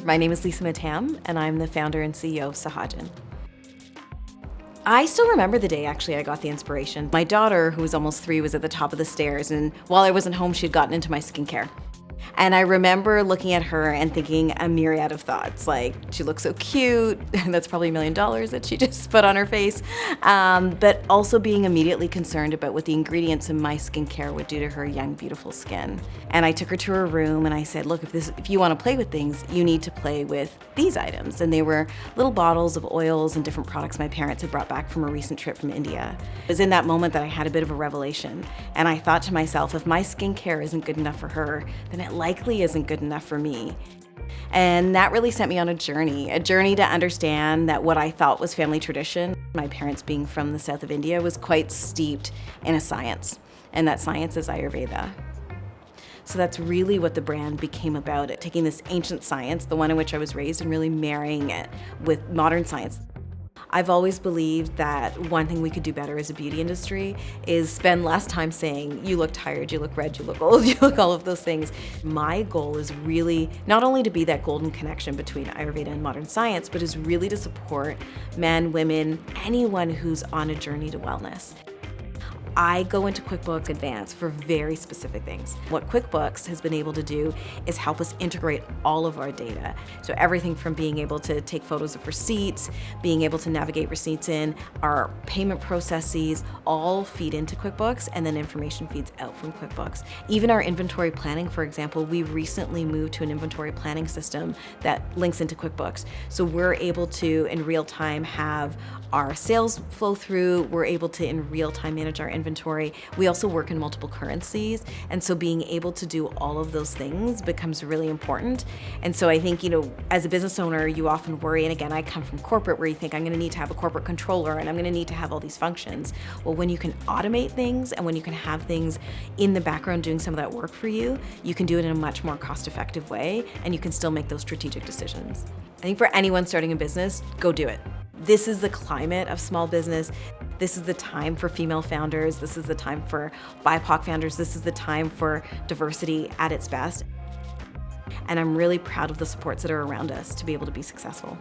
My name is Lisa Matam, and I'm the founder and CEO of Sahajan. I still remember the day, actually, I got the inspiration. My daughter, who was almost 3, was at the top of the stairs, and while I wasn't home, she had gotten into my skincare. And I remember looking at her and thinking a myriad of thoughts, like, she looks so cute, and that's probably $1 million that she just put on her face, but also being immediately concerned about what the ingredients in my skincare would do to her young, beautiful skin. And I took her to her room and I said, look, if you want to play with things, you need to play with these items. And they were little bottles of oils and different products my parents had brought back from a recent trip from India. It was in that moment that I had a bit of a revelation. And I thought to myself, if my skincare isn't good enough for her, then it likely isn't good enough for me. And that really sent me on a journey to understand that what I thought was family tradition, my parents being from the south of India, was quite steeped in a science, and that science is Ayurveda. So that's really what the brand became about, taking this ancient science, the one in which I was raised, and really marrying it with modern science. I've always believed that one thing we could do better as a beauty industry is spend less time saying, you look tired, you look red, you look old, you look all of those things. My goal is really not only to be that golden connection between Ayurveda and modern science, but is really to support men, women, anyone who's on a journey to wellness. I go into QuickBooks Advanced for very specific things. What QuickBooks has been able to do is help us integrate all of our data. So everything from being able to take photos of receipts, being able to navigate receipts in, our payment processes all feed into QuickBooks, and then information feeds out from QuickBooks. Even our inventory planning, for example, we recently moved to an inventory planning system that links into QuickBooks. So we're able to, in real time, have our sales flow through. We're able to, in real time, manage our inventory. We also work in multiple currencies, and so being able to do all of those things becomes really important. And so I think, as a business owner, you often worry, and again, I come from corporate where you think I'm going to need to have a corporate controller and I'm going to need to have all these functions. Well, when you can automate things and when you can have things in the background doing some of that work for you, you can do it in a much more cost-effective way, and you can still make those strategic decisions. I think for anyone starting a business, go do it. This is the climate of small business. This is the time for female founders. This is the time for BIPOC founders. This is the time for diversity at its best. And I'm really proud of the supports that are around us to be able to be successful.